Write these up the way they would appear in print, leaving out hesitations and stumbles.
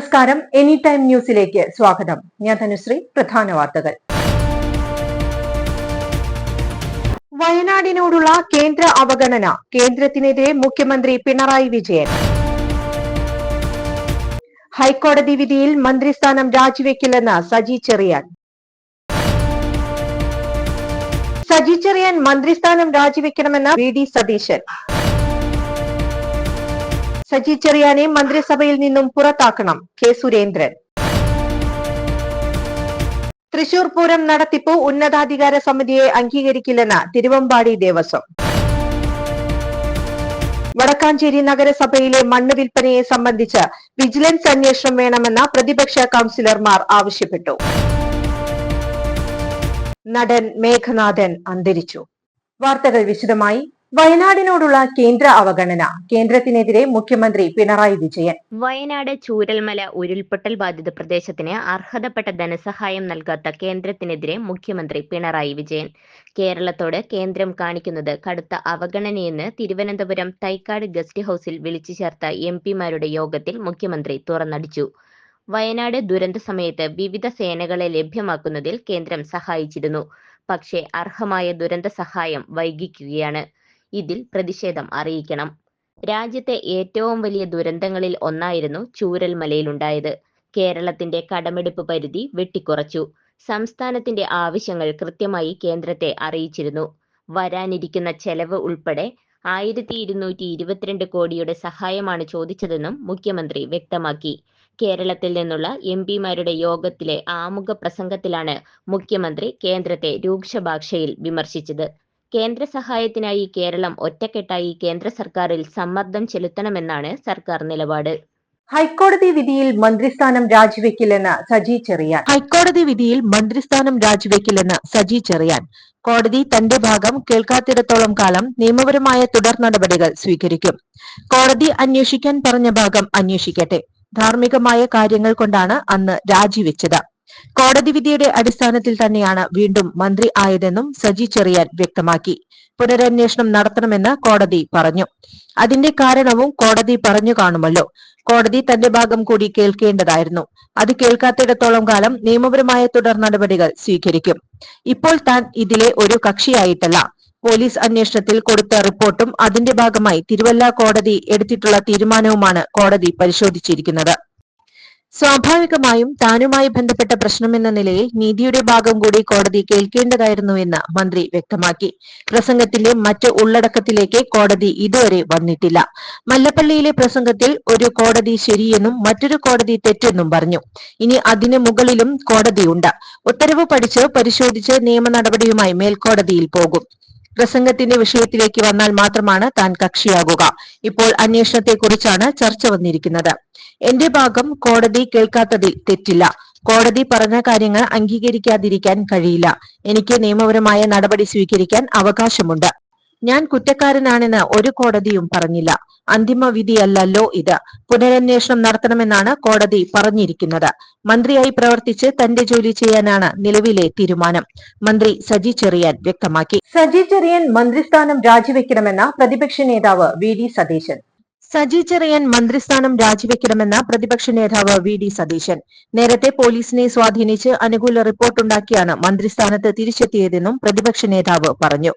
നമസ്കാരം. Any time ന്യൂസിലേക്ക് സ്വാഗതം. ഞാൻ ധനുശ്രീ. പ്രധാന വാർത്തകൾ. വയനാടിനോടുള്ള കേന്ദ്ര അവഗണന, കേന്ദ്രത്തിനെതിരെ മുഖ്യമന്ത്രി പിണറായി വിജയൻ. ഹൈക്കോടതി വിധിയിൽ മന്ത്രിസ്ഥാനം രാജിവെക്കില്ലെന്ന് സജി ചെറിയാൻ. സജി ചെറിയാൻ മന്ത്രിസ്ഥാനം രാജിവെക്കണമെന്ന് വി.ഡി. സതീശൻ. സജി ചെറിയാനെ മന്ത്രിസഭയിൽ നിന്നും പുറത്താക്കണം, കെ. സുരേന്ദ്രൻ. തൃശൂർ പൂരം നടത്തിപ്പ് ഉന്നതാധികാര സമിതിയെ അംഗീകരിക്കില്ലെന്ന് തിരുവമ്പാടി ദേവസ്വം. വടക്കാഞ്ചേരി നഗരസഭയിലെ മണ്ണ് വിൽപ്പനയെ സംബന്ധിച്ച് വിജിലൻസ് അന്വേഷണം വേണമെന്ന് പ്രതിപക്ഷ കൌൺസിലർമാർ ആവശ്യപ്പെട്ടു. നടൻ മേഘനാഥൻ അന്തരിച്ചു. വാർത്തകൾ വിശദമായി. വയനാടിനോടുള്ള കേന്ദ്ര അവഗണന, കേന്ദ്രത്തിനെതിരെ മുഖ്യമന്ത്രി പിണറായി വിജയൻ. വയനാട് ചൂരൽമല ഉരുൾപൊട്ടൽ ബാധിത പ്രദേശത്തിന് അർഹതപ്പെട്ട ധനസഹായം നൽകാത്ത കേന്ദ്രത്തിനെതിരെ മുഖ്യമന്ത്രി പിണറായി വിജയൻ. കേരളത്തോട് കേന്ദ്രം കാണിക്കുന്നത് കടുത്ത അവഗണനയെന്ന് തിരുവനന്തപുരം തൈക്കാട് ഗസ്റ്റ് ഹൌസിൽ വിളിച്ചു ചേർത്ത എംപിമാരുടെ യോഗത്തിൽ മുഖ്യമന്ത്രി തുറന്നടിച്ചു. വയനാട് ദുരന്ത സമയത്ത് വിവിധ സേനകളെ ലഭ്യമാക്കുന്നതിൽ കേന്ദ്രം സഹായിച്ചിരുന്നു. പക്ഷേ അർഹമായ ദുരന്ത സഹായം വൈകിക്കുകയാണ്. ഇതിൽ പ്രതിഷേധം അറിയിക്കണം. രാജ്യത്തെ ഏറ്റവും വലിയ ദുരന്തങ്ങളിൽ ഒന്നായിരുന്നു ചൂരൽമലയിലുണ്ടായത്. കേരളത്തിന്റെ കടമെടുപ്പ് പരിധി വെട്ടിക്കുറച്ചു. സംസ്ഥാനത്തിന്റെ ആവശ്യങ്ങൾ കൃത്യമായി കേന്ദ്രത്തെ അറിയിച്ചിരുന്നു. വരാനിരിക്കുന്ന ചെലവ് ഉൾപ്പെടെ 1222 കോടിയുടെ സഹായമാണ് ചോദിച്ചതെന്നും മുഖ്യമന്ത്രി വ്യക്തമാക്കി. കേരളത്തിൽ നിന്നുള്ള എംപിമാരുടെ യോഗത്തിലെ ആമുഖ പ്രസംഗത്തിലാണ് മുഖ്യമന്ത്രി കേന്ദ്രത്തെ രൂക്ഷഭാഷയിൽ വിമർശിച്ചത്. കേന്ദ്ര സഹായത്തിനായി കേരളം ഒറ്റക്കെട്ടായി കേന്ദ്ര സർക്കാരിൽ സമ്മർദ്ദം ചെലുത്തണമെന്നാണ് സർക്കാർ നിലപാട്. ഹൈക്കോടതി വിധിയിൽ മന്ത്രിസ്ഥാനം രാജിവെക്കില്ലെന്ന് സജി ചെറിയാൻ. ഹൈക്കോടതി വിധിയിൽ മന്ത്രിസ്ഥാനം രാജിവെക്കില്ലെന്ന് സജി ചെറിയാൻ. കോടതി തന്റെ ഭാഗം കേൾക്കാത്തിടത്തോളം കാലം നിയമപരമായ തുടർ നടപടികൾ സ്വീകരിക്കും. കോടതി അന്വേഷിക്കാൻ പറഞ്ഞ ഭാഗം അന്വേഷിക്കട്ടെ. ധാർമ്മികമായ കാര്യങ്ങൾ കൊണ്ടാണ് അന്ന് രാജിവെച്ചത്. കോടതി വിധിയുടെ അടിസ്ഥാനത്തിൽ തന്നെയാണ് വീണ്ടും മന്ത്രി ആയതെന്നും സജി ചെറിയാൻ വ്യക്തമാക്കി. പുനരന്വേഷണം നടത്തണമെന്ന് കോടതി പറഞ്ഞു. അതിന്റെ കാരണവും കോടതി പറഞ്ഞു കാണുമല്ലോ. കോടതി തന്റെ ഭാഗം കൂടി കേൾക്കേണ്ടതായിരുന്നു. അത് കേൾക്കാത്തിടത്തോളം കാലം നിയമപരമായ തുടർ നടപടികൾ സ്വീകരിക്കും. ഇപ്പോൾ താൻ ഇതിലെ ഒരു കക്ഷിയായിട്ടല്ല. പോലീസ് അന്വേഷണത്തിൽ കൊടുത്ത റിപ്പോർട്ടും അതിന്റെ ഭാഗമായി തിരുവല്ല കോടതി എടുത്തിട്ടുള്ള തീരുമാനവുമാണ് കോടതി പരിശോധിച്ചിരിക്കുന്നത്. സ്വാഭാവികമായും താനുമായി ബന്ധപ്പെട്ട പ്രശ്നമെന്ന നിലയിൽ നീതിയുടെ ഭാഗം കൂടി കോടതി കേൾക്കേണ്ടതായിരുന്നുവെന്ന് മന്ത്രി വ്യക്തമാക്കി. പ്രസംഗത്തിന്റെ മറ്റ് ഉള്ളടക്കത്തിലേക്ക് കോടതി ഇതുവരെ വന്നിട്ടില്ല. മല്ലപ്പള്ളിയിലെ പ്രസംഗത്തിൽ ഒരു കോടതി ശരിയെന്നും മറ്റൊരു കോടതി തെറ്റെന്നും പറഞ്ഞു. ഇനി അതിന് മുകളിലും കോടതിയുണ്ട്. ഉത്തരവ് പഠിച്ച് പരിശോധിച്ച് നിയമ നടപടിയുമായി മേൽക്കോടതിയിൽ പോകും. പ്രസംഗത്തിന്റെ വിഷയത്തിലേക്ക് വന്നാൽ മാത്രമാണ് താൻ കക്ഷിയാകുക. ഇപ്പോൾ അന്വേഷണത്തെക്കുറിച്ചാണ് ചർച്ച വന്നിരിക്കുന്നത്. എന്റെ ഭാഗം കോടതി കേൾക്കാത്തതിൽ തെറ്റില്ല. കോടതി പറഞ്ഞ കാര്യങ്ങൾ അംഗീകരിക്കാതിരിക്കാൻ കഴിയില്ല. എനിക്ക് നിയമപരമായ നടപടി സ്വീകരിക്കാൻ അവകാശമുണ്ട്. ഞാൻ കുറ്റക്കാരനാണെന്ന് ഒരു കോടതിയും പറഞ്ഞില്ല. അന്തിമ വിധിയല്ലല്ലോ ഇത്. പുനരന്വേഷണം നടത്തണമെന്നാണ് കോടതി പറഞ്ഞിരിക്കുന്നത്. മന്ത്രിയായി പ്രവർത്തിച്ച് തന്റെ ജോലി ചെയ്യാനാണ് നിലവിലെ തീരുമാനം. മന്ത്രി സജി ചെറിയാൻ വ്യക്തമാക്കി. സജി ചെറിയാൻ മന്ത്രിസ്ഥാനം രാജിവെക്കണമെന്ന പ്രതിപക്ഷ നേതാവ് വി.ഡി. സതീശൻ. സജി ചെറിയാൻ മന്ത്രിസ്ഥാനം രാജിവെക്കണമെന്ന പ്രതിപക്ഷ നേതാവ് വി.ഡി. സതീശൻ നേരത്തെ പോലീസിനെ സ്വാധീനിച്ച് അനുകൂല റിപ്പോർട്ടുണ്ടാക്കിയാണ് മന്ത്രിസ്ഥാനത്ത് തിരിച്ചെത്തിയതെന്നും പ്രതിപക്ഷ നേതാവ് പറഞ്ഞു.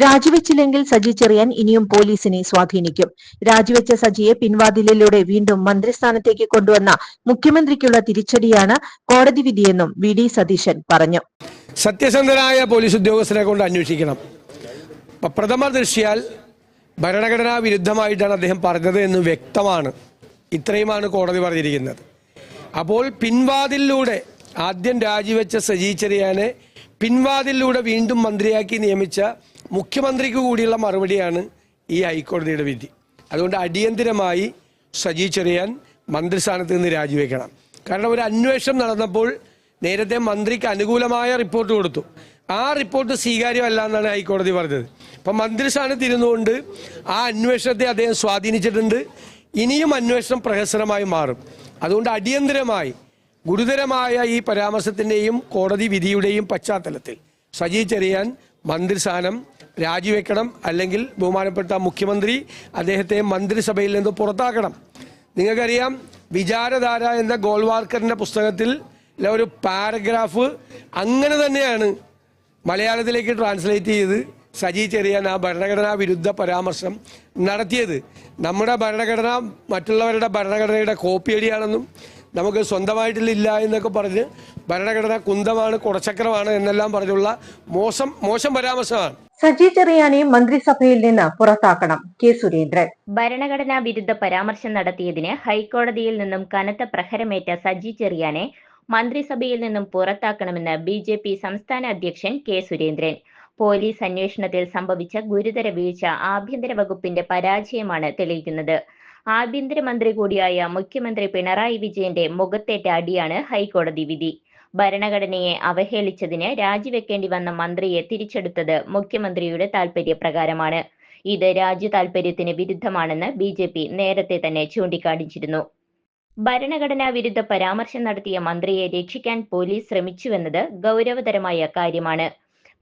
രാജിവെച്ചില്ലെങ്കിൽ സജി ചെറിയാൻ ഇനിയും പോലീസിനെ സ്വാധീനിക്കും. രാജിവെച്ച സജിയെ പിൻവാതിലിലൂടെ വീണ്ടും മന്ത്രിസ്ഥാനത്തേക്ക് കൊണ്ടുവന്ന മുഖ്യമന്ത്രിക്കുള്ള തിരിച്ചടിയാണ് കോടതി വിധിയെന്നും വി.ഡി. സതീശൻ പറഞ്ഞു. സത്യസന്ധരായ പോലീസ് ഉദ്യോഗസ്ഥരെ കൊണ്ട് അന്വേഷിക്കണം. പ്രഥമ ദൃഷ്ട്യാൽ ഭരണഘടനാ വിരുദ്ധമായിട്ടാണ് അദ്ദേഹം പറഞ്ഞത് എന്ന് വ്യക്തമാണ്. ഇത്രയുമാണ് കോടതി പറഞ്ഞിരിക്കുന്നത്. അപ്പോൾ പിൻവാതിലൂടെ ആദ്യം രാജിവെച്ച സജി ചെറിയാനെ പിൻവാതിലൂടെ വീണ്ടും മന്ത്രിയാക്കി നിയമിച്ച മുഖ്യമന്ത്രിക്ക് കൂടിയുള്ള മറുപടിയാണ് ഈ ഹൈക്കോടതിയുടെ വിധി. അതുകൊണ്ട് അടിയന്തിരമായി സജി ചെറിയാൻ മന്ത്രിസ്ഥാനത്ത് നിന്ന് രാജിവെക്കണം. കാരണം ഒരു അന്വേഷണം നടന്നപ്പോൾ നേരത്തെ മന്ത്രിക്ക് അനുകൂലമായ റിപ്പോർട്ട് കൊടുത്തു. ആ റിപ്പോർട്ട് സ്വീകാര്യമല്ല എന്നാണ് ഹൈക്കോടതി പറഞ്ഞത്. അപ്പം മന്ത്രിസ്ഥാനത്ത് ഇരുന്നുകൊണ്ട് ആ അന്വേഷണത്തെ അദ്ദേഹം സ്വാധീനിച്ചിട്ടുണ്ട്. ഇനിയും അന്വേഷണം പ്രഹസനമായി മാറും. അതുകൊണ്ട് അടിയന്തരമായി ഗുരുതരമായ ഈ പരാമർശത്തിൻ്റെയും കോടതി വിധിയുടെയും പശ്ചാത്തലത്തിൽ സജി ചെറിയാൻ മന്ത്രിസ്ഥാനം രാജിവെക്കണം. അല്ലെങ്കിൽ ബഹുമാനപ്പെട്ട മുഖ്യമന്ത്രി അദ്ദേഹത്തെ മന്ത്രിസഭയിൽ നിന്ന് പുറത്താക്കണം. നിങ്ങൾക്കറിയാം, വിചാരധാര എന്ന ഗോൾവാർക്കറിൻ്റെ പുസ്തകത്തിൽ ഒരു പാരഗ്രാഫ് അങ്ങനെ തന്നെയാണ് മലയാളത്തിലേക്ക് ട്രാൻസ്ലേറ്റ് ചെയ്ത് സജി ചെറിയാൻ ആ ഭരണഘടനാ വിരുദ്ധ പരാമർശം നടത്തിയത്. നമ്മുടെ ഭരണഘടന മറ്റുള്ളവരുടെ ഭരണഘടനയുടെ കോപ്പിയടിയാണെന്നും നമുക്ക് സ്വന്തമായിട്ടില്ല എന്നൊക്കെ പറഞ്ഞ് ഭരണഘടന കുന്തമാണ്, കുടച്ചക്രമാണ് എന്നെല്ലാം പറഞ്ഞുള്ള മോശം പരാമർശമാണ്. സജി ചെറിയാനെ മന്ത്രിസഭയിൽ നിന്ന് പുറത്താക്കണം, കെ സുരേന്ദ്രൻ. ഭരണഘടനാ വിരുദ്ധ പരാമർശം നടത്തിയതിന് ഹൈക്കോടതിയിൽ നിന്നും കനത്ത പ്രഹരമേറ്റ സജി ചെറിയാനെ മന്ത്രിസഭയിൽ നിന്നും പുറത്താക്കണമെന്ന് BJP സംസ്ഥാന അധ്യക്ഷൻ കെ സുരേന്ദ്രൻ. പോലീസ് അന്വേഷണത്തിൽ സംഭവിച്ച ഗുരുതര വീഴ്ച ആഭ്യന്തര വകുപ്പിന്റെ പരാജയമാണ് തെളിയിക്കുന്നത്. ആഭ്യന്തരമന്ത്രി കൂടിയായ മുഖ്യമന്ത്രി പിണറായി വിജയന്റെ മുഖത്തേറ്റ അടിയാണ് ഹൈക്കോടതി വിധി. ഭരണഘടനയെ അവഹേളിച്ചതിന് രാജിവെക്കേണ്ടി വന്ന മന്ത്രിയെ തിരിച്ചെടുത്തത് മുഖ്യമന്ത്രിയുടെ താൽപര്യപ്രകാരമാണ്. ഇത് രാജ്യ താൽപര്യത്തിന് വിരുദ്ധമാണെന്ന് BJP നേരത്തെ തന്നെ ചൂണ്ടിക്കാണിച്ചിരുന്നു. ഭരണഘടനാ വിരുദ്ധ പരാമർശം നടത്തിയ മന്ത്രിയെ രക്ഷിക്കാൻ പോലീസ് ശ്രമിച്ചുവെന്നത് ഗൗരവതരമായ കാര്യമാണ്.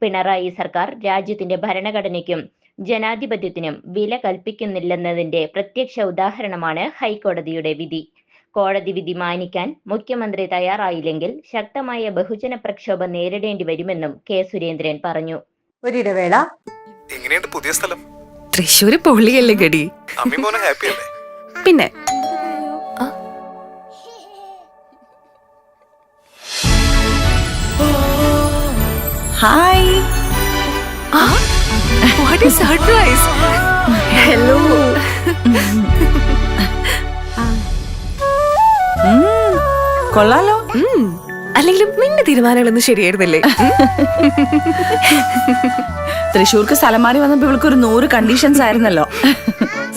പിണറായി സർക്കാർ രാജ്യത്തിന്റെ ഭരണഘടനയ്ക്കും ജനാധിപത്യത്തിനും വില കൽപ്പിക്കുന്നില്ലെന്നതിന്റെ പ്രത്യക്ഷ ഉദാഹരണമാണ് ഹൈക്കോടതിയുടെ വിധി. കോടതി വിധി മാനിക്കാൻ മുഖ്യമന്ത്രി തയ്യാറായില്ലെങ്കിൽ ശക്തമായ ബഹുജന പ്രക്ഷോഭം നേരിടേണ്ടി വരുമെന്നും കെ സുരേന്ദ്രൻ പറഞ്ഞു. ഒരിടവേള. എങ്ങനെയുണ്ട് പുതിയ സ്ഥലം? തൃശ്ശൂര് പൊള്ളിയല്ലേ ഗടി. അമ്മിമോനെ ഹാപ്പി അല്ലേ? പിന്നെ hi, what is surprise. Hello. കൊള്ളാലോ. അല്ലെങ്കിലും നിന്റെ തീരുമാനങ്ങളൊന്നും ശരിയായിരുന്നില്ലേ? തൃശ്ശൂർക്ക് സ്ഥലം മാറി വന്നപ്പോ ഇവൾക്ക് ഒരു 100 കണ്ടീഷൻസ് ആയിരുന്നല്ലോ.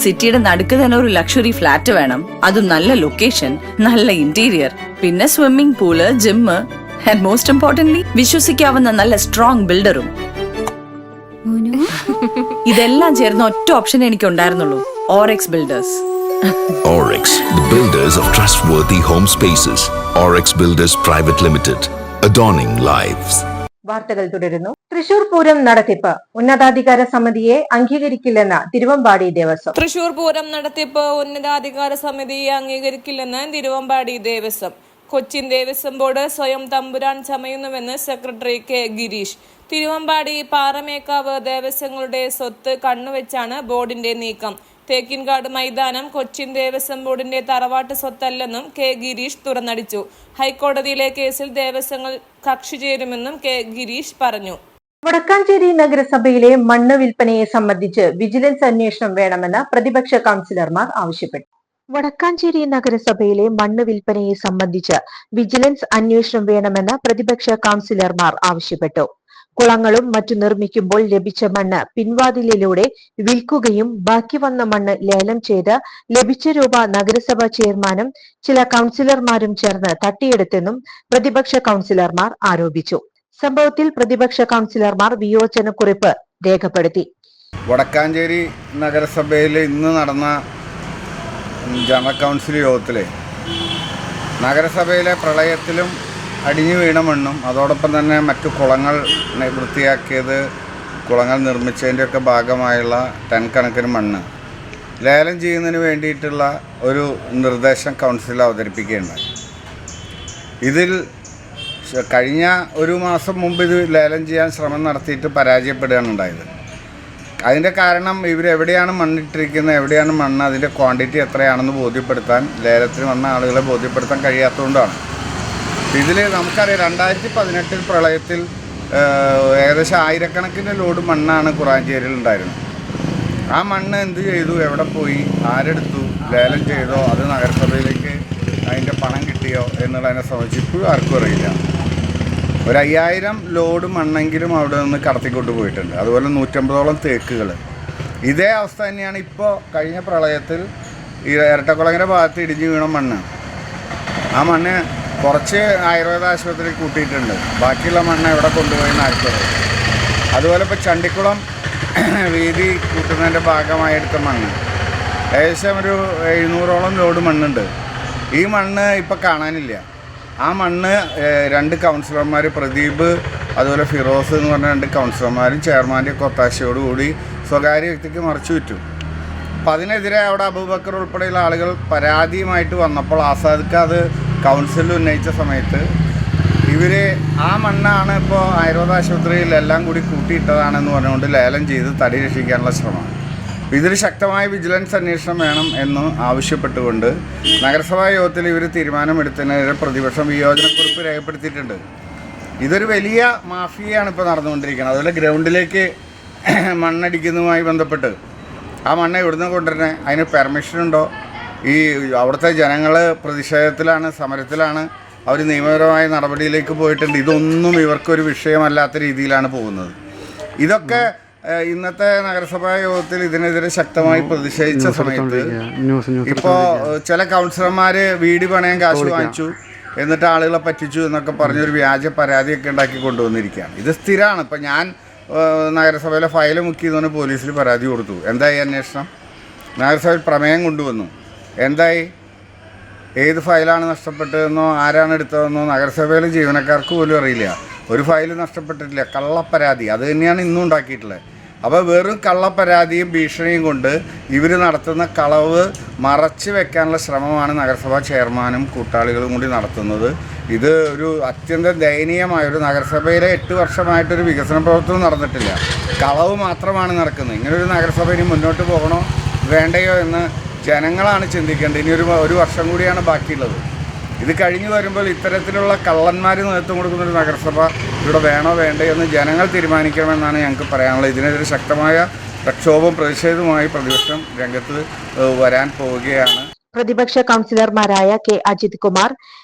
സിറ്റിയുടെ നടുക്ക് തന്നെ ഒരു ലക്ഷറി ഫ്ലാറ്റ് വേണം, അതും നല്ല ലൊക്കേഷൻ, നല്ല ഇന്റീരിയർ, പിന്നെ swimming pool, gym, and most importantly വിശ്വസിക്കാവുന്ന നല്ല സ്ട്രോങ് ബിൽഡറും. ഇതെല്ലാം ചേർന്ന ഒറ്റ ഓപ്ഷൻ എനിക്ക് ഉണ്ടായിരുന്നുള്ളൂ, Orex builders. Orex, the builders of trustworthy home spaces. Orex Builders Private Limited, adorning lives. വാർത്തകൾ തുടരുന്നു. തൃശൂർ പൂരം നടത്തിപ്പ് ഉന്നതാധികാര സമിതിയെ അംഗീകരിക്കില്ലെന്ന് തിരുവമ്പാടി ദേവസ്വം. തൃശൂർ പൂരം നടത്തിപ്പ് ഉന്നതാധികാര സമിതിയെ അംഗീകരിക്കില്ലെന്ന് തിരുവമ്പാടി ദേവസ്വം. കൊച്ചിൻ ദേവസ്വം ബോർഡ് സ്വയം തമ്പുരാൻ ചമയുന്നുവെന്ന് സെക്രട്ടറി കെ ഗിരീഷ്. തിരുവമ്പാടി പാറമേക്കാവ് ദേവസ്വങ്ങളുടെ സ്വത്ത് കണ്ണുവെച്ചാണ് ബോർഡിന്റെ നീക്കം. തേക്കിൻകാട് മൈതാനം കൊച്ചിൻ ദേവസ്വം ബോർഡിന്റെ തറവാട്ട് സ്വത്തല്ലെന്നും കെ ഗിരീഷ് തുറന്നടിച്ചു. ഹൈക്കോടതിയിലെ കേസിൽ ദേവസ്വങ്ങൾ കക്ഷി ചേരുമെന്നും കെ ഗിരീഷ് പറഞ്ഞു. വടക്കാഞ്ചേരി നഗരസഭയിലെ മണ്ണ് വിൽപ്പനയെ സംബന്ധിച്ച് വിജിലൻസ് അന്വേഷണം വേണമെന്ന് പ്രതിപക്ഷ കൗൺസിലർമാർ ആവശ്യപ്പെട്ടു. വടക്കാഞ്ചേരി നഗരസഭയിലെ മണ്ണ് വിൽപ്പനയെ സംബന്ധിച്ച് വിജിലൻസ് അന്വേഷണം വേണമെന്ന് പ്രതിപക്ഷ കൗൺസിലർമാർ ആവശ്യപ്പെട്ടു. കുളങ്ങളും മറ്റു നിർമ്മിക്കുമ്പോൾ ലഭിച്ച മണ്ണ് പിൻവാതിലിലൂടെ വിൽക്കുകയും ബാക്കി വന്ന മണ്ണ് ലേലം ചെയ്ത് ലഭിച്ച രൂപ നഗരസഭാ ചെയർമാനും ചില കൗൺസിലർമാരും ചേർന്ന് തട്ടിയെടുത്തെന്നും പ്രതിപക്ഷ കൗൺസിലർമാർ ആരോപിച്ചു. സംഭവത്തിൽ പ്രതിപക്ഷ കൗൺസിലർമാർ വിയോജനക്കുറിപ്പ് രേഖപ്പെടുത്തി. വടക്കാഞ്ചേരി നഗരസഭയിൽ ഇന്ന് നടന്ന ജനറൽ കൗൺസിൽ യോഗത്തിൽ നഗരസഭയിലെ പ്രളയത്തിലും അടിഞ്ഞു വീണ മണ്ണും അതോടൊപ്പം തന്നെ മറ്റു കുളങ്ങൾ വൃത്തിയാക്കിയത്, കുളങ്ങൾ നിർമ്മിച്ചതിൻ്റെയൊക്കെ ഭാഗമായുള്ള ടൺ കണക്കിന് മണ്ണ് ലേലം ചെയ്യുന്നതിന് വേണ്ടിയിട്ടുള്ള ഒരു നിർദ്ദേശം കൗൺസിൽ അവതരിപ്പിക്കുകയുണ്ടായി. ഇതിൽ കഴിഞ്ഞ ഒരു മാസം മുമ്പ് ഇത് ലേലം ചെയ്യാൻ ശ്രമം നടത്തിയിട്ട് പരാജയപ്പെടുകയാണ് ഉണ്ടായത്. അതിൻ്റെ കാരണം ഇവരെവിടെയാണ് മണ്ണിട്ടിരിക്കുന്നത്, എവിടെയാണ് മണ്ണ്, അതിൻ്റെ ക്വാണ്ടിറ്റി എത്രയാണെന്ന് ബോധ്യപ്പെടുത്താൻ ലേലത്തിന് വന്ന ആളുകളെ ബോധ്യപ്പെടുത്താൻ കഴിയാത്തതുകൊണ്ടാണ്. ഇതിൽ നമുക്കറിയാം 2018 പ്രളയത്തിൽ ഏകദേശം 1000കണക്കിന് ലോഡ് മണ്ണാണ് കുറാഞ്ചേരിയിൽ ഉണ്ടായിരുന്നത്. ആ മണ്ണ് എന്ത് ചെയ്തു, എവിടെ പോയി, ആരെടുത്തു, ലേലം ചെയ്തോ, അത് നഗരസഭയിലേക്ക് അതിൻ്റെ പണം കിട്ടിയോ എന്നുള്ളതിനെ സംബന്ധിച്ച് ഇപ്പോഴും ആർക്കും അറിയില്ല. ഒരു 5000 ലോഡ് മണ്ണെങ്കിലും അവിടെ നിന്ന് കടത്തിക്കൊണ്ട് പോയിട്ടുണ്ട്. അതുപോലെ 150ഓളം തേക്കുകൾ. ഇതേ അവസ്ഥ തന്നെയാണ് ഇപ്പോൾ കഴിഞ്ഞ പ്രളയത്തിൽ ഈ ഇരട്ടക്കുളങ്ങര ഭാഗത്ത് ഇടിഞ്ഞു വീണ മണ്ണ്. ആ മണ്ണ് കുറച്ച് ആയുർവേദ ആശുപത്രിയിൽ കൂട്ടിയിട്ടുണ്ട്, ബാക്കിയുള്ള മണ്ണ് എവിടെ കൊണ്ടുപോയി ആർക്കും. അതുപോലെ ഇപ്പോൾ ചണ്ടിക്കുളം വീതി കൂട്ടുന്നതിൻ്റെ ഭാഗമായി എടുത്ത മണ്ണ് ഏകദേശം ഒരു 700ഓളം ലോഡ് മണ്ണുണ്ട്. ഈ മണ്ണ് ഇപ്പോൾ കാണാനില്ല. ആ മണ്ണ് 2 കൗൺസിലർമാർ, പ്രദീപ് അതുപോലെ ഫിറോസ് എന്ന് പറഞ്ഞ 2 കൗൺസിലർമാരും ചെയർമാൻ്റെ ഒത്താശയോടുകൂടി സ്വകാര്യ വ്യക്തിക്ക് മറിച്ചു വിറ്റു. അപ്പോൾ അതിനെതിരെ അവിടെ അബൂബക്കർ ഉൾപ്പെടെയുള്ള ആളുകൾ പരാതിയുമായിട്ട് വന്നപ്പോൾ ആസാദ്ക്ക് അത് കൗൺസിലിൽ ഉന്നയിച്ച സമയത്ത് ഇവർ ആ മണ്ണാണ് ഇപ്പോൾ ആയുർവേദ ആശുപത്രിയിൽ എല്ലാം കൂടി കൂട്ടിയിട്ടതാണെന്ന് പറഞ്ഞുകൊണ്ട് ലേലം ചെയ്ത് തടി രക്ഷിക്കാനുള്ള ശ്രമമാണ്. ഇതിൽ ശക്തമായ വിജിലൻസ് അന്വേഷണം വേണം എന്ന് ആവശ്യപ്പെട്ടുകൊണ്ട് നഗരസഭാ യോഗത്തിൽ ഇവർ തീരുമാനമെടുത്തതിനെതിരെ പ്രതിപക്ഷം വിയോജനക്കുറിപ്പ് രേഖപ്പെടുത്തിയിട്ടുണ്ട്. ഇതൊരു വലിയ മാഫിയയാണ് ഇപ്പോൾ നടന്നുകൊണ്ടിരിക്കുന്നത്. അതുപോലെ ഗ്രൗണ്ടിലേക്ക് മണ്ണടിക്കുന്നതുമായി ബന്ധപ്പെട്ട് ആ മണ്ണ് എവിടുന്ന് കൊണ്ടുവരണേ, അതിന് പെർമിഷനുണ്ടോ? ഈ അവിടുത്തെ ജനങ്ങൾ പ്രതിഷേധത്തിലാണ്, സമരത്തിലാണ്, അവർ നിയമപരമായ നടപടിയിലേക്ക് പോയിട്ടുണ്ട്. ഇതൊന്നും ഇവർക്കൊരു വിഷയമല്ലാത്ത രീതിയിലാണ് പോകുന്നത്. ഇതൊക്കെ ഇന്നത്തെ നഗരസഭാ യോഗത്തിൽ ഇതിനെതിരെ ശക്തമായി പ്രതിഷേധിച്ച സമയത്ത് ഇപ്പോൾ ചില കൗൺസിലർമാർ വീട് പണയം കാശ് വാങ്ങിച്ചു, എന്നിട്ട് ആളുകളെ പറ്റിച്ചു എന്നൊക്കെ പറഞ്ഞൊരു വ്യാജ പരാതിയൊക്കെ ഉണ്ടാക്കി കൊണ്ടുവന്നിരിക്കുകയാണ്. ഇത് സ്ഥിരമാണ്. ഇപ്പം ഞാൻ നഗരസഭയിലെ ഫയൽ മുക്കിയതുകൊണ്ട് പോലീസിൽ പരാതി കൊടുത്തു. എന്തായി അന്വേഷണം? നഗരസഭയിൽ പ്രമേയം കൊണ്ടുവന്നു. എന്തായി? ഏത് ഫയലാണ് നഷ്ടപ്പെട്ടതെന്നോ ആരാണ് എടുത്തതെന്നോ നഗരസഭയിലെ ജീവനക്കാർക്ക് പോലും അറിയില്ല. ഒരു ഫയൽ നഷ്ടപ്പെട്ടിട്ടില്ല. കള്ളപ്പരാതി അത് തന്നെയാണ് ഇന്നും ഉണ്ടാക്കിയിട്ടുള്ളത്. അപ്പോൾ വെറും കള്ളപ്പരാതിയും ഭീഷണിയും കൊണ്ട് ഇവർ നടത്തുന്ന കളവ് മറച്ചു വെക്കാനുള്ള ശ്രമമാണ് നഗരസഭാ ചെയർമാനും കൂട്ടാളികളും കൂടി നടത്തുന്നത്. ഇത് ഒരു അത്യന്തം ദയനീയമായ ഒരു നഗരസഭയിലെ 8 വർഷമായിട്ടൊരു വികസന പ്രവർത്തനം നടന്നിട്ടില്ല. കളവ് മാത്രമാണ് നടക്കുന്നത്. ഇങ്ങനൊരു നഗരസഭ ഇനി മുന്നോട്ട് പോകണോ വേണ്ടയോ എന്ന് ജനങ്ങളാണ് ചിന്തിക്കേണ്ടത്. ഇനി ഒരു വർഷം കൂടിയാണ് ബാക്കിയുള്ളത്. ഇത് കഴിഞ്ഞു വരുമ്പോൾ ഇത്തരത്തിലുള്ള കള്ളന്മാർ നേതൃത്വം കൊടുക്കുന്നൊരു നഗരസഭ ഇവിടെ വേണോ വേണ്ടയോ എന്ന് ജനങ്ങൾ തീരുമാനിക്കണമെന്നാണ് ഞങ്ങൾക്ക് പറയാനുള്ളത്. ഇതിനെതിരെ ശക്തമായ പ്രക്ഷോഭവും പ്രതിഷേധവുമായി പ്രതിപക്ഷം രംഗത്ത് വരാൻ പോവുകയാണ്. പ്രതിപക്ഷ കൗൺസിലർമാരായ K Ajith Kumar,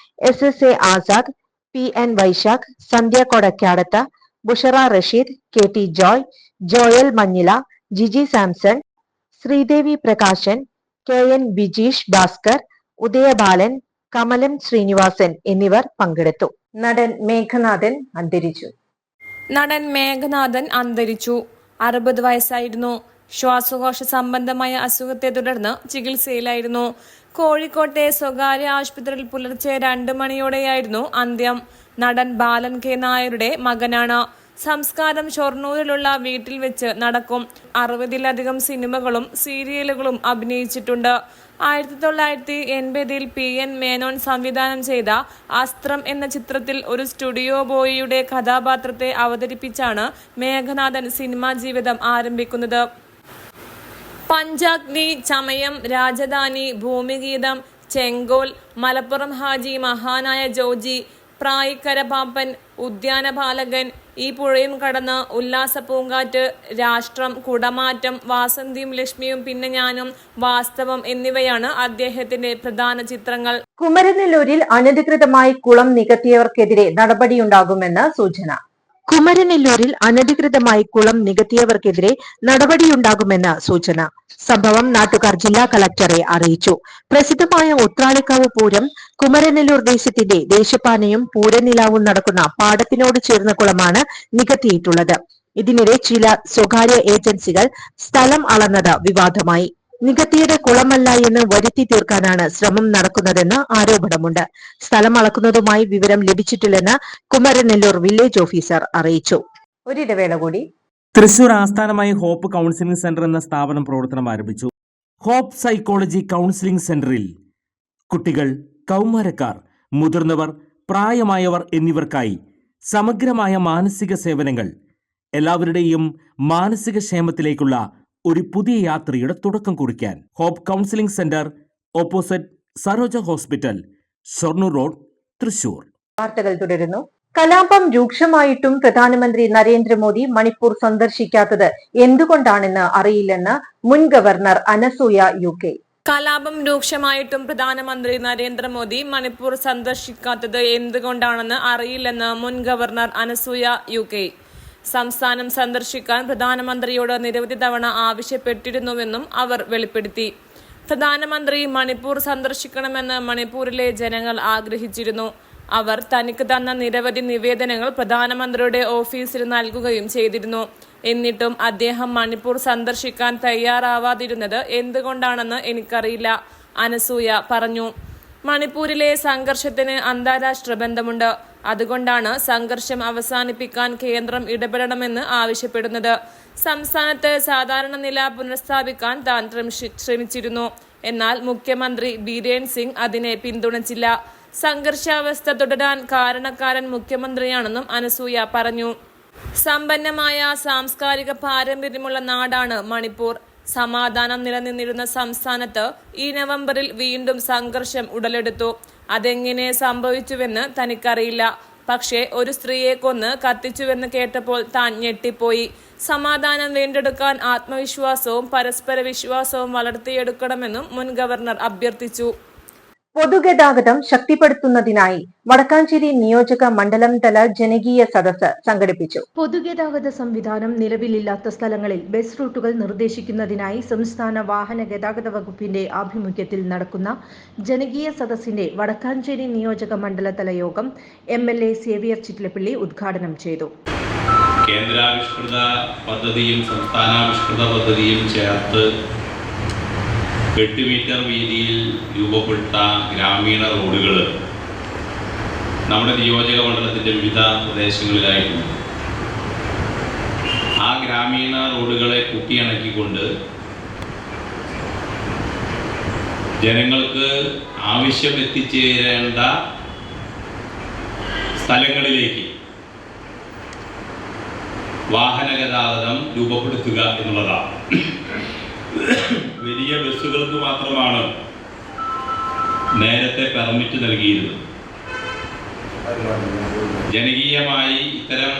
SSA Azad, PN Vaishakh, Sandhya Kodakkadath, Bushara Rasheed, KT Joy, Joel Manjila, Jiji Samson, Sridevi Prakashan, KN Bijeesh Bhaskar, Udayabalan, Kamalan Srinivasan എന്നിവർ പങ്കെടുത്തു. നടൻ മേഘനാഥൻ അന്തരിച്ചു. നടൻ മേഘനാഥൻ അന്തരിച്ചു. 60 വയസ്സായിരുന്നു. ശ്വാസകോശ സംബന്ധമായ അസുഖത്തെ തുടർന്ന് ചികിത്സയിലായിരുന്നു. കോഴിക്കോട്ടെ സ്വകാര്യ ആശുപത്രിയിൽ പുലർച്ചെ 2 മണിയോടെയായിരുന്നു അന്ത്യം. നടൻ ബാലൻ K നായരുടെ മകനാണ്. സംസ്കാരം ഷൊർണൂരിലുള്ള വീട്ടിൽ വെച്ച് നടക്കും. 60-ലധികം സിനിമകളും സീരിയലുകളും അഭിനയിച്ചിട്ടുണ്ട്. 1980-ൽ PN മേനോൻ സംവിധാനം ചെയ്ത അസ്ത്രം എന്ന ചിത്രത്തിൽ ഒരു സ്റ്റുഡിയോ ബോയിയുടെ കഥാപാത്രത്തെ അവതരിപ്പിച്ചാണ് മേഘനാഥൻ സിനിമാ ജീവിതം ആരംഭിക്കുന്നത്. പഞ്ചാഗ്നി, ചമയം, രാജധാനി, ഭൂമിഗീതം, ചെങ്കോൽ, മലപ്പുറം ഹാജി, മഹാനായ ജോജി, പ്രായിക്കര പാപ്പൻ, ഉദ്യാനപാലകൻ, ഈ പുഴയും കടന്ന്, ഉല്ലാസ പൂങ്കാറ്റ്, രാഷ്ട്രം, കുടമാറ്റം, വാസന്തിയും ലക്ഷ്മിയും, പിന്നെ ഞാനും, വാസ്തവം എന്നിവയാണ് അദ്ദേഹത്തിന്റെ പ്രധാന ചിത്രങ്ങൾ. കുമരനെല്ലൂരിൽ അനധികൃതമായി കുളം നികത്തിയവർക്കെതിരെ നടപടിയുണ്ടാകുമെന്ന് സൂചന. കുമരനെല്ലൂരിൽ അനധികൃതമായി കുളം നികത്തിയവർക്കെതിരെ നടപടിയുണ്ടാകുമെന്ന് സൂചന. സംഭവം നാട്ടുകാർ ജില്ലാ കളക്ടറെ അറിയിച്ചു. പ്രസിദ്ധമായ ഉത്രാളിക്കാവ് പൂരം കുമരനെല്ലൂർ ദേശത്തിന്റെ ദേശപ്പാനയും പൂരനിലാവും നടക്കുന്ന പാടത്തിനോട് ചേർന്ന കുളമാണ് നികത്തിയിട്ടുള്ളത്. ഇതിനിടെ ചില സ്വകാര്യ ഏജൻസികൾ സ്ഥലം അളന്നത് വിവാദമായി. നികത്തിയത് കുളമല്ല എന്ന് വരുത്തി തീർക്കാനാണ് ശ്രമം നടക്കുന്നതെന്ന് ആരോപണമുണ്ട്. സ്ഥലം അളക്കുന്നതുമായി വിവരം ലഭിച്ചിട്ടില്ലെന്ന് കുമരനെല്ലൂർ വില്ലേജ് ഓഫീസർ അറിയിച്ചു. ഒരിടവേള കൂടി. തൃശൂർ ആസ്ഥാനമായി ഹോപ്പ് കൗൺസിലിംഗ് സെന്റർ എന്ന സ്ഥാപനം പ്രവർത്തനം ആരംഭിച്ചു. ഹോപ്പ് സൈക്കോളജി കൗൺസിലിംഗ് സെന്ററിൽ കുട്ടികൾ, കൗമാരക്കാർ, മുതിർന്നവർ, പ്രായമായവർ എന്നിവർക്കായി സമഗ്രമായ മാനസിക സേവനങ്ങൾ, എല്ലാവരുടെയും മാനസിക ക്ഷേമത്തിലേക്കുള്ള ഒരു പുതിയ യാത്രയുടെ തുടക്കം കുറിക്കാൻ Hope Counselling Centre, opposite Saroja Hospital, Shoranur Road, Thrissur. വാർത്തകൾ തുടരുന്നു. കലാപം രൂക്ഷമായിട്ടും പ്രധാനമന്ത്രി നരേന്ദ്രമോദി മണിപ്പൂർ സന്ദർശിക്കാത്തത് എന്തുകൊണ്ടാണെന്ന് അറിയില്ലെന്ന് മുൻ ഗവർണർ അനസൂയ UK. കലാപം രൂക്ഷമായിട്ടും പ്രധാനമന്ത്രി നരേന്ദ്രമോദി മണിപ്പൂർ സന്ദർശിക്കാത്തത് എന്തുകൊണ്ടാണെന്ന് അറിയില്ലെന്ന് മുൻ ഗവർണർ അനസൂയ UK. സംസ്ഥാനം സന്ദർശിക്കാൻ പ്രധാനമന്ത്രിയോട് നിരവധി തവണ ആവശ്യപ്പെട്ടിരുന്നുവെന്നും അവർ വെളിപ്പെടുത്തി. പ്രധാനമന്ത്രി മണിപ്പൂർ സന്ദർശിക്കണമെന്ന് മണിപ്പൂരിലെ ജനങ്ങൾ ആഗ്രഹിച്ചിരുന്നു. അവർ തനിക്ക് തന്ന നിരവധി നിവേദനങ്ങൾ പ്രധാനമന്ത്രിയുടെ ഓഫീസിൽ നൽകുകയും ചെയ്തിരുന്നു. എന്നിട്ടും അദ്ദേഹം മണിപ്പൂർ സന്ദർശിക്കാൻ തയ്യാറാവാതിരുന്നത് എന്തുകൊണ്ടാണെന്ന് എനിക്കറിയില്ല, അനസൂയ പറഞ്ഞു. മണിപ്പൂരിലെ സംഘർഷത്തിന് അന്താരാഷ്ട്ര ബന്ധമുണ്ട്. അതുകൊണ്ടാണ് സംഘർഷം അവസാനിപ്പിക്കാൻ കേന്ദ്രം ഇടപെടണമെന്ന് ആവശ്യപ്പെടുന്നത്. സംസ്ഥാനത്ത് സാധാരണ നില പുനഃസ്ഥാപിക്കാൻ താൻ ശ്രമിച്ചിരുന്നു. എന്നാൽ മുഖ്യമന്ത്രി ബീരേൻ സിംഗ് അതിനെ പിന്തുണച്ചില്ല. സംഘർഷാവസ്ഥ തുടരാൻ കാരണക്കാരൻ മുഖ്യമന്ത്രിയാണെന്നും അനസൂയ പറഞ്ഞു. സമ്പന്നമായ സാംസ്കാരിക പാരമ്പര്യമുള്ള നാടാണ് മണിപ്പൂർ. സമാധാനം നിലനിന്നിരുന്ന സംസ്ഥാനത്ത് ഈ നവംബറിൽ വീണ്ടും സംഘർഷം ഉടലെടുത്തു. അതെങ്ങനെ സംഭവിച്ചുവെന്ന് തനിക്കറിയില്ല. പക്ഷേ ഒരു സ്ത്രീയെ കൊന്ന് കത്തിച്ചുവെന്ന് കേട്ടപ്പോൾ താൻ ഞെട്ടിപ്പോയി. സമാധാനം വീണ്ടെടുക്കാൻ ആത്മവിശ്വാസവും പരസ്പര വിശ്വാസവും വളർത്തിയെടുക്കണമെന്നും മുൻ ഗവർണർ അഭ്യർത്ഥിച്ചു. പൊതുഗതാഗതം ശക്തിപ്പെടുത്തുന്നതിനായി വടക്കാഞ്ചേരി നിയോജക മണ്ഡലം തല ജനകീയ സദസ്സ് സംഘടിപ്പിച്ചു. പൊതുഗതാഗത സംവിധാനം നിലവിലില്ലാത്ത സ്ഥലങ്ങളിൽ ബസ് റൂട്ടുകൾ നിർദ്ദേശിക്കുന്നതിനായി സംസ്ഥാന വാഹന ഗതാഗത വകുപ്പിന്റെ ആഭിമുഖ്യത്തിൽ നടക്കുന്ന ജനകീയ സദസ്സിന്റെ വടക്കാഞ്ചേരി നിയോജക മണ്ഡലതല യോഗം MLA സേവിയർ ചിറ്റിലപ്പള്ളി ഉദ്ഘാടനം ചെയ്തു. കേന്ദ്രാവിഷ്കൃത പദ്ധതിയും സംസ്ഥാനാവിഷ്കൃത പദ്ധതിയും ചേർത്ത് 8 മീറ്റർ വീതിയിൽ രൂപപ്പെട്ട ഗ്രാമീണ റോഡുകൾ നമ്മുടെ നിയോജക മണ്ഡലത്തിൻ്റെ വിവിധ പ്രദേശങ്ങളിലായിട്ടുണ്ട്. ആ ഗ്രാമീണ റോഡുകളെ കൂട്ടിയിണക്കിക്കൊണ്ട് ജനങ്ങൾക്ക് ആവശ്യം എത്തിച്ചേരേണ്ട സ്ഥലങ്ങളിലേക്ക് വാഹന ഗതാഗതം രൂപപ്പെടുത്തുക എന്നുള്ളതാണ്. വലിയ ബസ്സുകൾക്ക് മാത്രമാണ് നേരത്തെ പെർമിറ്റ് നൽകിയിരുന്നത്. ജനകീയമായി ഇത്തരം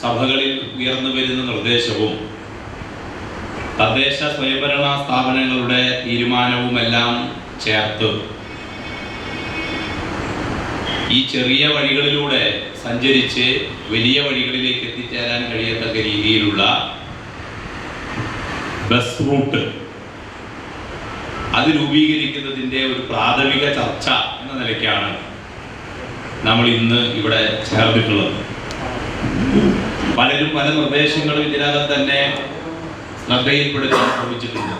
സഭകളിൽ ഉയർന്നു വരുന്ന നിർദ്ദേശവും തദ്ദേശ സ്വയംഭരണ സ്ഥാപനങ്ങളുടെ തീരുമാനവുമെല്ലാം ചേർത്ത് ഈ ചെറിയ വഴികളിലൂടെ സഞ്ചരിച്ച് വലിയ വഴികളിലേക്ക് എത്തിച്ചേരാൻ കഴിയത്തക്ക രീതിയിലുള്ള ബസ് റൂട്ട് അത് രൂപീകരിക്കുന്നതിൻ്റെ ഒരു പ്രാഥമിക ചർച്ച എന്ന നിലയ്ക്കാണ് നമ്മൾ ഇന്ന് ഇവിടെ ചേർന്നിട്ടുള്ളത്. പലരും പല നിർദ്ദേശങ്ങളും ഇതിനകം തന്നെ ശ്രദ്ധയിൽപ്പെടുത്താൻ ശ്രമിച്ചിട്ടുണ്ട്.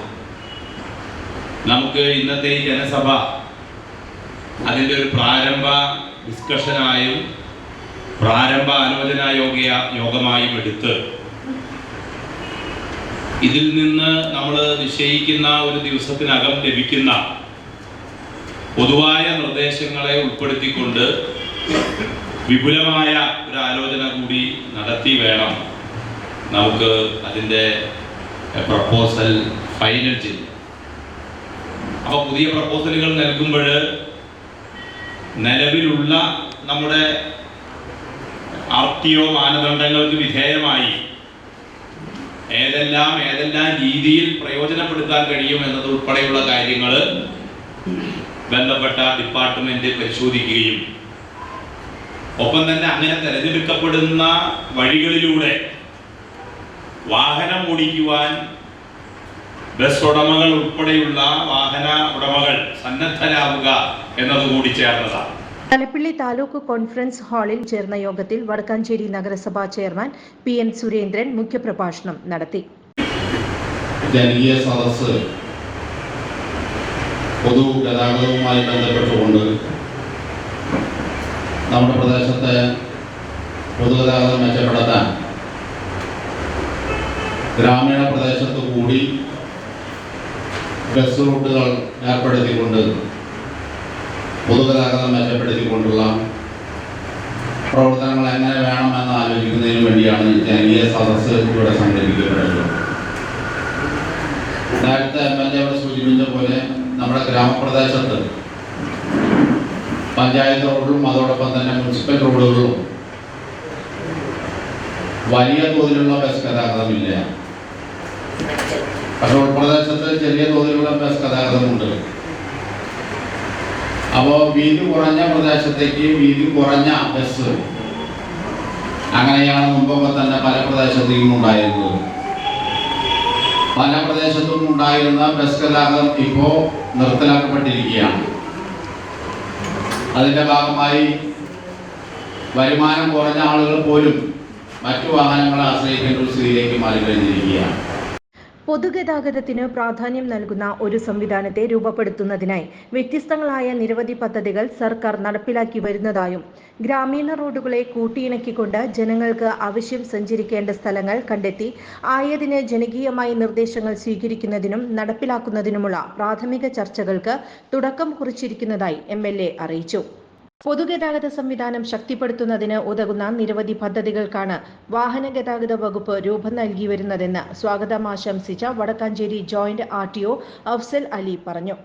നമുക്ക് ഇന്നത്തെ ഈ ജനസഭ അതിൻ്റെ ഒരു പ്രാരംഭ ഡിസ്കഷനായും പ്രാരംഭ ആലോചനാ യോഗമായും എടുത്ത് ഇതിൽ നിന്ന് നമ്മൾ നിശ്ചയിക്കുന്ന ഒരു ദിവസത്തിനകം ലഭിക്കുന്ന പൊതുവായ നിർദ്ദേശങ്ങളെ ഉൾപ്പെടുത്തിക്കൊണ്ട് വിപുലമായ ഒരു ആലോചന കൂടി നടത്തി വേണം നമുക്ക് അതിൻ്റെ പ്രപ്പോസൽ ഫൈനൽ ചെയ്യാൻ. അപ്പോൾ പുതിയ പ്രപ്പോസലുകൾ നൽകുമ്പോൾ നിലവിലുള്ള നമ്മുടെ RTO മാനദണ്ഡങ്ങൾക്ക് വിധേയമായി ഏതെല്ലാം രീതിയിൽ പ്രയോജനപ്പെടുത്താൻ കഴിയും എന്നതുൾപ്പെടെയുള്ള കാര്യങ്ങൾ ബന്ധപ്പെട്ട ഡിപ്പാർട്ട്മെന്റ് പരിശോധിക്കുകയും ഒപ്പം തന്നെ അങ്ങനെ തിരഞ്ഞെടുക്കപ്പെടുന്ന വഴികളിലൂടെ വാഹനം ഓടിക്കുവാൻ ബസ് ഉടമകൾ ഉൾപ്പെടെയുള്ള വാഹന ഉടമകൾ സന്നദ്ധരാകുക എന്നതുകൂടി ചേർന്നതാണ്. തലപ്പിള്ളി താലൂക്ക് കോൺഫറൻസ് ഹാളിൽ ചേർന്ന യോഗത്തിൽ വടക്കാഞ്ചേരി നഗരസഭാ ചെയർമാൻ PN സുരേന്ദ്രൻ മുഖ്യപ്രഭാഷണം നടത്തി. ജനകീയ സദസ്സ് പൊതുഗതാഗതവുമായി ബന്ധപ്പെട്ടുകൊണ്ട് നമ്മുടെ പ്രദേശത്തെ പൊതുഗതാഗതം മെച്ചപ്പെടുത്താൻ ഗ്രാമീണ പ്രദേശത്ത് കൂടി ബസ് റൂട്ടുകൾ ഏർപ്പെടുത്തിക്കൊണ്ട് പൊതുഗതാഗതം മെച്ചപ്പെടുത്തിക്കൊണ്ടുള്ള പ്രവർത്തനങ്ങൾ എങ്ങനെ വേണമെന്ന് ആലോചിക്കുന്നതിന് വേണ്ടിയാണ് ജനകീയ സദസ്സ് ഇവിടെ സംഘടിപ്പിക്കപ്പെടുന്നത്. നേരത്തെ MLA സൂചിപ്പിച്ച പോലെ നമ്മുടെ ഗ്രാമപ്രദേശത്ത് പഞ്ചായത്ത് റോഡുകളും അതോടൊപ്പം തന്നെ മുനിസിപ്പൽ റോഡുകളും വലിയ തോതിലുള്ള ബസ് ഗതാഗതമില്ല. പക്ഷെ ഉൾപ്രദേശത്ത് ചെറിയ തോതിലുള്ള ബസ് ഗതാഗതമുണ്ട്. അപ്പോൾ വീതി കുറഞ്ഞ പ്രദേശത്തേക്ക് വീതി കുറഞ്ഞ ബസ് അങ്ങനെയാണ് മുമ്പൊക്കെ തന്നെ പല പ്രദേശത്തേക്കും ഉണ്ടായിരുന്നത്. പല പ്രദേശത്തും ഉണ്ടായിരുന്ന ബസ് ഗതാഗതം ഇപ്പോൾ നിർത്തലാക്കപ്പെട്ടിരിക്കുകയാണ്. അതിൻ്റെ ഭാഗമായി വരുമാനം കുറഞ്ഞ ആളുകൾ പോലും മറ്റു വാഹനങ്ങളെ ആശ്രയിക്കേണ്ട ഒരു സ്ഥിതിയിലേക്ക് മാറിക്കഴിഞ്ഞിരിക്കുകയാണ്. പൊതുഗതാഗതത്തിന് പ്രാധാന്യം നൽകുന്ന ഒരു സംവിധാനത്തെ രൂപപ്പെടുത്തുന്നതിനായി വ്യത്യസ്തങ്ങളായ നിരവധി പദ്ധതികൾ സർക്കാർ നടപ്പിലാക്കി വരുന്നതായും ഗ്രാമീണ റോഡുകളെ കൂട്ടിയിണക്കിക്കൊണ്ട് ജനങ്ങൾക്ക് ആവശ്യം സഞ്ചരിക്കേണ്ട സ്ഥലങ്ങൾ കണ്ടെത്തി ആയതിന് ജനകീയമായി നിർദ്ദേശങ്ങൾ സ്വീകരിക്കുന്നതിനും നടപ്പിലാക്കുന്നതിനുമുള്ള പ്രാഥമിക ചർച്ചകൾക്ക് തുടക്കം കുറിച്ചിരിക്കുന്നതായി MLA അറിയിച്ചു. പൊതുഗതാഗത സംവിധാനം ശക്തിപ്പെടുത്തുന്നതിന് ഉതകുന്ന നിരവധി പദ്ധതികൾക്കാണ് വാഹന ഗതാഗത വകുപ്പ് രൂപം നൽകി വരുന്നതെന്ന് സ്വാഗതം ആശംസിച്ച വടക്കാഞ്ചേരി ജോയിന്റ് RTO അഫ്സൽ അലി പറഞ്ഞു.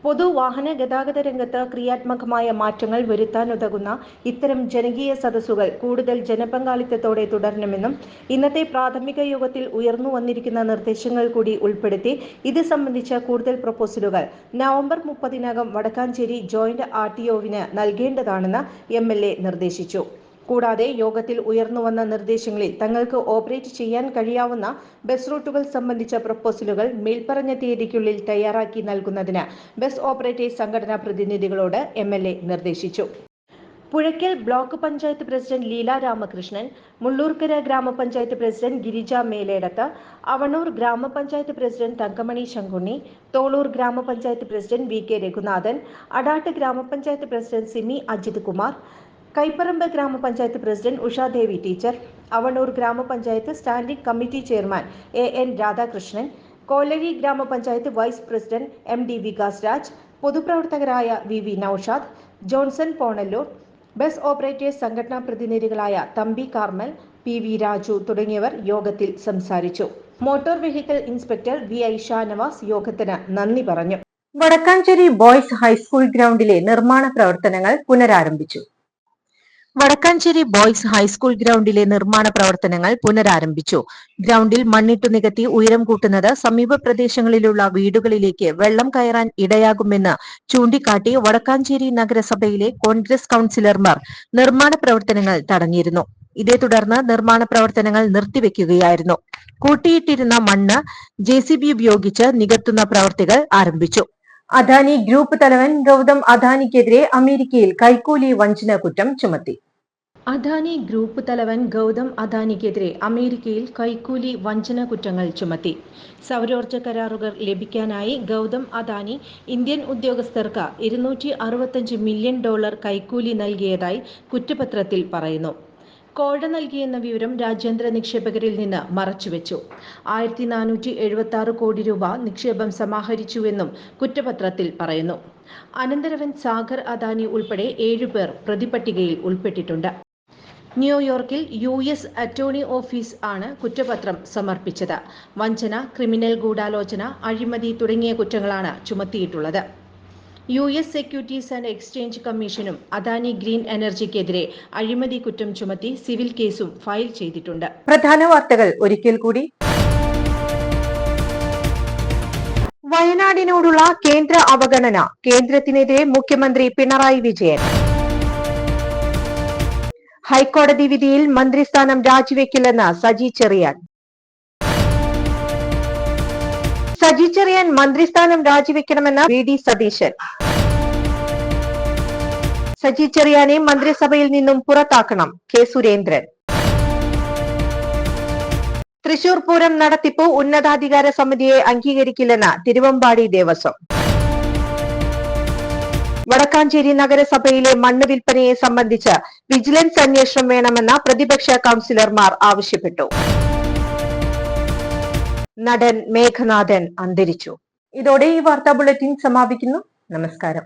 പൊതുവാഹന ഗതാഗത രംഗത്ത് ക്രിയാത്മകമായ മാറ്റങ്ങൾ വരുത്താനുതകുന്ന ഇത്തരം ജനകീയ സദസ്സുകൾ കൂടുതൽ ജനപങ്കാളിത്തത്തോടെ തുടരണമെന്നും ഇന്നത്തെ പ്രാഥമിക യോഗത്തിൽ ഉയർന്നു വന്നിരിക്കുന്ന നിർദ്ദേശങ്ങൾ കൂടി ഉൾപ്പെടുത്തി ഇത് സംബന്ധിച്ച കൂടുതൽ പ്രപ്പോസലുകൾ നവംബർ 30-നകം വടക്കാഞ്ചേരി ജോയിന്റ് RTOവിന് നൽകേണ്ടതാണെന്ന് MLA നിർദ്ദേശിച്ചു. കൂടാതെ യോഗത്തിൽ ഉയർന്നുവന്ന നിർദ്ദേശങ്ങളിൽ തങ്ങൾക്ക് ഓപ്പറേറ്റ് ചെയ്യാൻ കഴിയാവുന്ന ബസ് റൂട്ടുകൾ സംബന്ധിച്ച പ്രപ്പോസലുകൾ മേൽപ്പറഞ്ഞ തീയതിക്കുള്ളിൽ തയ്യാറാക്കി നൽകുന്നതിന് ബസ് ഓപ്പറേറ്റേഴ്സ് സംഘടനാ പ്രതിനിധികളോട് MLA നിർദ്ദേശിച്ചു. പുഴയ്ക്കൽ ബ്ലോക്ക് പഞ്ചായത്ത് പ്രസിഡന്റ് ലീല രാമകൃഷ്ണൻ, മുള്ളൂർക്കര ഗ്രാമപഞ്ചായത്ത് പ്രസിഡന്റ് ഗിരിജ മേലേടത്ത്, അവണൂർ ഗ്രാമപഞ്ചായത്ത് പ്രസിഡന്റ് തങ്കമണി ശങ്കുണ്ണി, തോളൂർ ഗ്രാമപഞ്ചായത്ത് പ്രസിഡന്റ് VK രഘുനാഥൻ, അടാട്ട് ഗ്രാമപഞ്ചായത്ത് പ്രസിഡന്റ് സിമി അജിത് കുമാർ, കൈപ്പറമ്പ് ഗ്രാമപഞ്ചായത്ത് പ്രസിഡന്റ് ഉഷാദേവി ടീച്ചർ, അവണൂർ ഗ്രാമപഞ്ചായത്ത് standing committee chairman AN Radhakrishnan, Kolazhi ഗ്രാമപഞ്ചായത്ത് vice president MD Vikas Raj, പൊതുപ്രവർത്തകരായ VV Naushad, Johnson Ponnellur, bus operators സംഘടനാ പ്രതിനിധികളായ തമ്പി കാർമൽ, PV രാജു തുടങ്ങിയവർ യോഗത്തിൽ സംസാരിച്ചു. Motor vehicle inspector VI Shanavas യോഗത്തിന് നന്ദി പറഞ്ഞു. വടക്കാഞ്ചേരി ബോയ്സ് ഹൈസ്കൂൾ ഗ്രൗണ്ടിലെ നിർമ്മാണ പ്രവർത്തനങ്ങൾ പുനരാരംഭിച്ചു. വടക്കാഞ്ചേരി ബോയ്സ് ഹൈസ്കൂൾ ഗ്രൗണ്ടിലെ നിർമ്മാണ പ്രവർത്തനങ്ങൾ പുനരാരംഭിച്ചു. ഗ്രൗണ്ടിൽ മണ്ണിട്ടു നികത്തി ഉയരം കൂട്ടുന്നത് സമീപ പ്രദേശങ്ങളിലുള്ള വീടുകളിലേക്ക് വെള്ളം കയറാൻ ഇടയാകുമെന്ന് ചൂണ്ടിക്കാട്ടി വടക്കാഞ്ചേരി നഗരസഭയിലെ കോൺഗ്രസ് കൌൺസിലർമാർ നിർമ്മാണ പ്രവർത്തനങ്ങൾ തടഞ്ഞിരുന്നു. ഇതേ തുടർന്ന് നിർമ്മാണ പ്രവർത്തനങ്ങൾ നിർത്തിവെക്കുകയായിരുന്നു. കൂട്ടിയിട്ടിരുന്ന മണ്ണ് JCB ഉപയോഗിച്ച് നികത്തുന്ന പ്രവൃത്തികൾ ആരംഭിച്ചു. അദാനി ഗ്രൂപ്പ് തലവൻ ഗൗതം അദാനിക്കെതിരെ അമേരിക്കയിൽ കൈക്കൂലി വഞ്ചന കുറ്റം ചുമത്തി. അദാനി ഗ്രൂപ്പ് തലവൻ ഗൗതം അദാനിക്കെതിരെ അമേരിക്കയിൽ കൈക്കൂലി വഞ്ചന കുറ്റങ്ങൾ ചുമത്തി. സൗരോർജ്ജ കരാറുകൾ ലഭിക്കാനായി ഗൗതം അദാനി ഇന്ത്യൻ ഉദ്യോഗസ്ഥർക്ക് $265 മില്യൺ കൈക്കൂലി നൽകിയതായി കുറ്റപത്രത്തിൽ പറയുന്നു. കോഴ നൽകിയെന്ന വിവരം രാജ്യാന്തര നിക്ഷേപകരിൽ നിന്ന് മറച്ചുവെച്ചു. 1476 കോടി രൂപ നിക്ഷേപം സമാഹരിച്ചുവെന്നും കുറ്റപത്രത്തിൽ പറയുന്നു. അനന്തരവൻ സാഗർ അദാനി ഉൾപ്പെടെ 7 പേർ പ്രതിപട്ടികയിൽ ഉൾപ്പെട്ടിട്ടുണ്ട്. ന്യൂയോർക്കിൽ US അറ്റോർണി ഓഫീസ് ആണ് കുറ്റപത്രം സമർപ്പിച്ചത്. വഞ്ചന, ക്രിമിനൽ ഗൂഢാലോചന, അഴിമതി തുടങ്ങിയ കുറ്റങ്ങളാണ് ചുമത്തിയിട്ടുള്ളത്. US സെക്യൂരിറ്റീസ് ആൻഡ് എക്സ്ചേഞ്ച് കമ്മീഷനും അദാനി ഗ്രീൻ എനർജിക്കെതിരെ അഴിമതി കുറ്റം ചുമത്തി സിവിൽ കേസും ഫയൽ ചെയ്തിട്ടുണ്ട്. പ്രധാന വാർത്തകൾ ഒരിക്കൽ കൂടി. വയനാടിനോടുള്ള കേന്ദ്ര അവഗണന, കേന്ദ്രത്തിനെതിരെ മുഖ്യമന്ത്രി പിണറായി വിജയൻ. ഹൈക്കോടതി വിധിയിൽ മന്ത്രിസ്ഥാനം രാജിവെക്കില്ലെന്ന് സജി ചെറിയാൻ. സജി ചെറിയാൻ മന്ത്രിസ്ഥാനം രാജിവെക്കണമെന്ന് VD സതീശൻ. സജി ചെറിയാനെ മന്ത്രിസഭയിൽ നിന്നും പുറത്താക്കണം K സുരേന്ദ്രൻ. തൃശൂർ പൂരം നടത്തിപ്പ് ഉന്നതാധികാര സമിതിയെ അംഗീകരിക്കില്ലെന്ന് തിരുവമ്പാടി ദേവസ്വം. വടക്കാഞ്ചേരി നഗരസഭയിലെ മണ്ണ് വിൽപ്പനയെ സംബന്ധിച്ച് വിജിലൻസ് അന്വേഷണം വേണമെന്ന പ്രതിപക്ഷ കൌൺസിലർമാർ ആവശ്യപ്പെട്ടു. നടൻ മേഘനാഥൻ അന്തരിച്ചു. ഇതോടെ ഈ വാർത്താ ബുള്ളറ്റിൻ സമാപിക്കുന്നു. നമസ്കാരം.